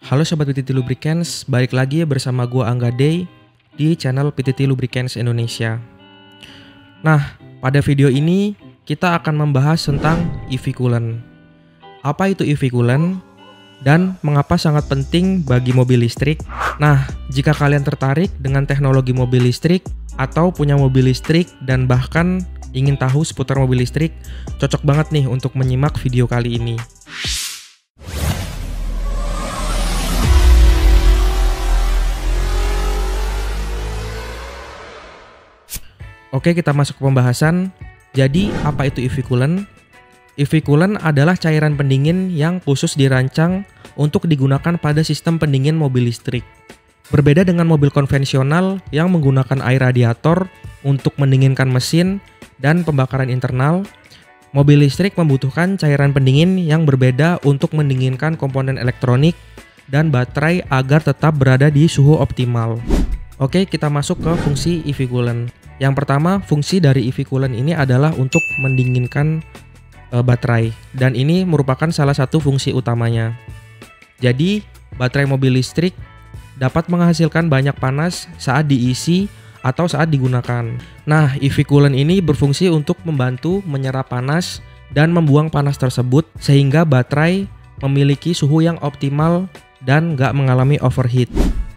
Halo Sobat PTT Lubricants, balik lagi bersama gua Angga Day di channel PTT Lubricants Indonesia. Nah, pada video ini kita akan membahas tentang EV coolant. Apa itu EV coolant dan mengapa sangat penting bagi mobil listrik? Nah, jika kalian tertarik dengan teknologi mobil listrik atau punya mobil listrik dan bahkan ingin tahu seputar mobil listrik, cocok banget nih untuk menyimak video kali ini. Oke, kita masuk ke pembahasan. Jadi, apa itu EV coolant? EV coolant adalah cairan pendingin yang khusus dirancang untuk digunakan pada sistem pendingin mobil listrik. Berbeda dengan mobil konvensional yang menggunakan air radiator untuk mendinginkan mesin dan pembakaran internal, mobil listrik membutuhkan cairan pendingin yang berbeda untuk mendinginkan komponen elektronik dan baterai agar tetap berada di suhu optimal. Oke, kita masuk ke fungsi EV coolant. Yang pertama, fungsi dari EV coolant ini adalah untuk mendinginkan baterai, dan ini merupakan salah satu fungsi utamanya. Jadi, baterai mobil listrik dapat menghasilkan banyak panas saat diisi atau saat digunakan. Nah, EV coolant ini berfungsi untuk membantu menyerap panas dan membuang panas tersebut sehingga baterai memiliki suhu yang optimal dan nggak mengalami overheat.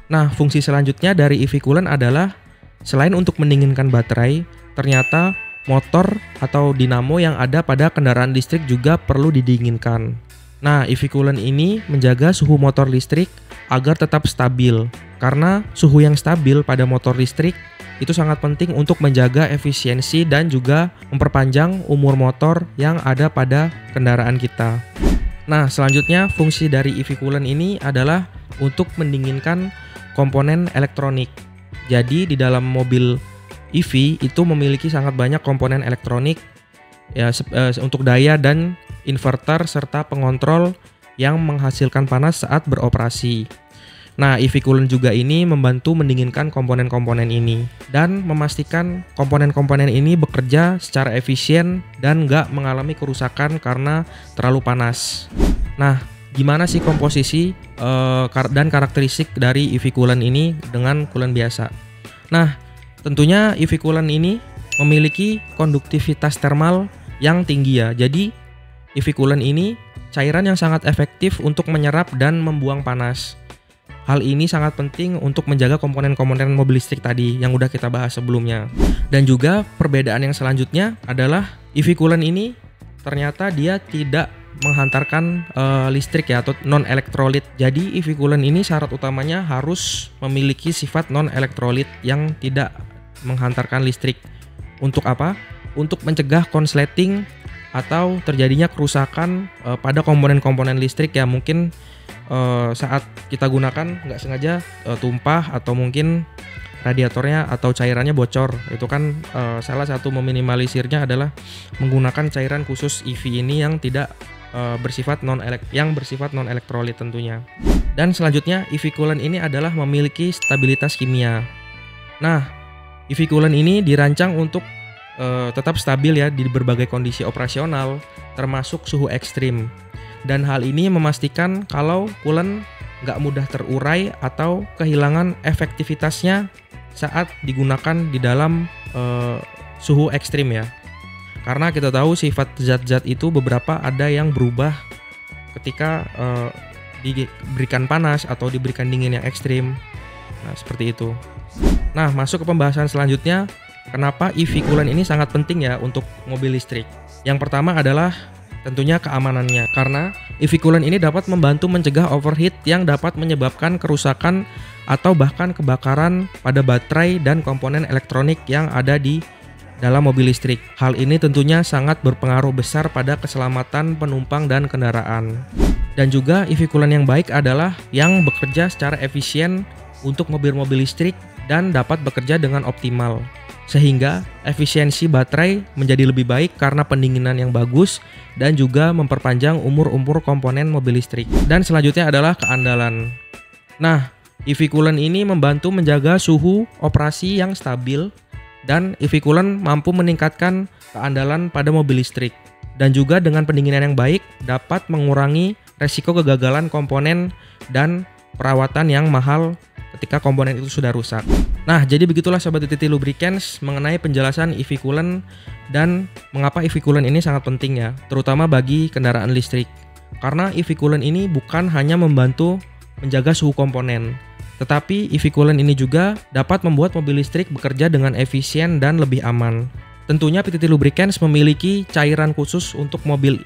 Nah, fungsi selanjutnya dari EV coolant adalah selain untuk mendinginkan baterai, ternyata motor atau dinamo yang ada pada kendaraan listrik juga perlu didinginkan. Nah, EV coolant ini menjaga suhu motor listrik agar tetap stabil. Karena suhu yang stabil pada motor listrik itu sangat penting untuk menjaga efisiensi dan juga memperpanjang umur motor yang ada pada kendaraan kita. Nah, selanjutnya fungsi dari EV coolant ini adalah untuk mendinginkan komponen elektronik. Jadi di dalam mobil EV itu memiliki sangat banyak komponen elektronik ya, untuk daya dan inverter serta pengontrol yang menghasilkan panas saat beroperasi. Nah, EV coolant juga ini membantu mendinginkan komponen-komponen ini dan memastikan komponen-komponen ini bekerja secara efisien dan nggak mengalami kerusakan karena terlalu panas. Nah, gimana sih komposisi dan karakteristik dari EV coolant ini dengan coolant biasa? Nah, tentunya EV coolant ini memiliki konduktivitas thermal yang tinggi ya. Jadi, EV coolant ini cairan yang sangat efektif untuk menyerap dan membuang panas. Hal ini sangat penting untuk menjaga komponen-komponen mobil listrik tadi yang udah kita bahas sebelumnya. Dan juga perbedaan yang selanjutnya adalah EV coolant ini ternyata dia tidak menghantarkan listrik ya, atau non-elektrolit. Jadi EV coolant ini syarat utamanya harus memiliki sifat non-elektrolit yang tidak menghantarkan listrik. Untuk apa? Untuk mencegah konsleting atau terjadinya kerusakan pada komponen-komponen listrik ya, mungkin saat kita gunakan nggak sengaja tumpah atau mungkin radiatornya atau cairannya bocor. Itu kan salah satu meminimalisirnya adalah menggunakan cairan khusus EV ini yang tidak bersifat non-elektrolit tentunya. Dan selanjutnya EV coolant ini adalah memiliki stabilitas kimia. Nah, EV coolant ini dirancang untuk tetap stabil ya di berbagai kondisi operasional termasuk suhu ekstrim. Dan hal ini memastikan kalau coolant nggak mudah terurai atau kehilangan efektivitasnya saat digunakan di dalam suhu ekstrim ya. Karena kita tahu sifat zat-zat itu beberapa ada yang berubah ketika diberikan panas atau diberikan dingin yang ekstrim. Nah, seperti itu. Nah, masuk ke pembahasan selanjutnya, kenapa EV coolant ini sangat penting ya untuk mobil listrik. Yang pertama adalah tentunya keamanannya. Karena EV coolant ini dapat membantu mencegah overheat yang dapat menyebabkan kerusakan atau bahkan kebakaran pada baterai dan komponen elektronik yang ada di dalam mobil listrik. Hal ini tentunya sangat berpengaruh besar pada keselamatan penumpang dan kendaraan. Dan juga EV coolant yang baik adalah yang bekerja secara efisien untuk mobil-mobil listrik dan dapat bekerja dengan optimal. Sehingga efisiensi baterai menjadi lebih baik karena pendinginan yang bagus dan juga memperpanjang umur komponen mobil listrik. Dan selanjutnya adalah keandalan. Nah, EV coolant ini membantu menjaga suhu operasi yang stabil. Dan EV coolant mampu meningkatkan keandalan pada mobil listrik. Dan juga dengan pendinginan yang baik dapat mengurangi resiko kegagalan komponen dan perawatan yang mahal ketika komponen itu sudah rusak. Nah, jadi begitulah Sobat Utility Lubricants mengenai penjelasan EV coolant dan mengapa EV coolant ini sangat penting ya, terutama bagi kendaraan listrik. Karena EV coolant ini bukan hanya membantu menjaga suhu komponen, tetapi EV coolant ini juga dapat membuat mobil listrik bekerja dengan efisien dan lebih aman. Tentunya PTT Lubricants memiliki cairan khusus untuk mobil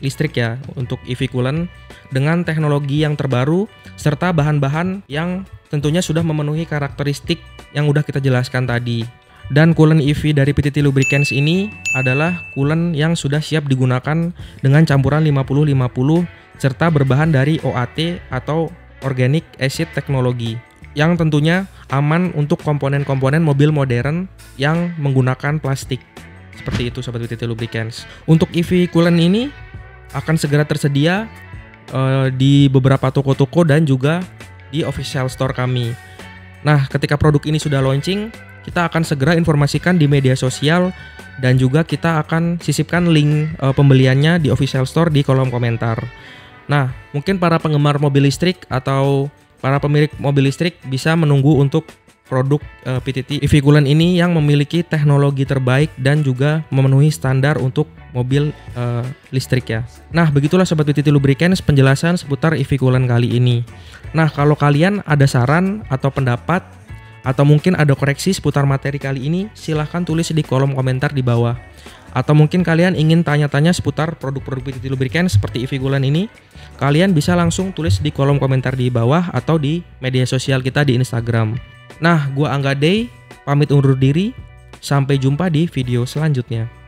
listrik ya, untuk EV coolant dengan teknologi yang terbaru serta bahan-bahan yang tentunya sudah memenuhi karakteristik yang udah kita jelaskan tadi. Dan coolant EV dari PTT Lubricants ini adalah coolant yang sudah siap digunakan dengan campuran 50-50 serta berbahan dari OAT atau Organic Acid Technology yang tentunya aman untuk komponen-komponen mobil modern yang menggunakan plastik. Seperti itu Sobat PTT Lubricants. Untuk EV coolant ini akan segera tersedia di beberapa toko-toko dan juga di official store kami. Nah, ketika produk ini sudah launching, kita akan segera informasikan di media sosial dan juga kita akan sisipkan link pembeliannya di official store di kolom komentar. Nah, mungkin para penggemar mobil listrik atau para pemilik mobil listrik bisa menunggu untuk produk PTT EV coolant ini yang memiliki teknologi terbaik dan juga memenuhi standar untuk mobil listrik ya. Nah, begitulah Sobat PTT Lubricants penjelasan seputar EV coolant kali ini. Nah, kalau kalian ada saran atau pendapat atau mungkin ada koreksi seputar materi kali ini, silahkan tulis di kolom komentar di bawah. Atau mungkin kalian ingin tanya-tanya seputar produk-produk PTT Lubricants seperti EV coolant ini, kalian bisa langsung tulis di kolom komentar di bawah atau di media sosial kita di Instagram. Nah, gua Angga Day, pamit undur diri. Sampai jumpa di video selanjutnya.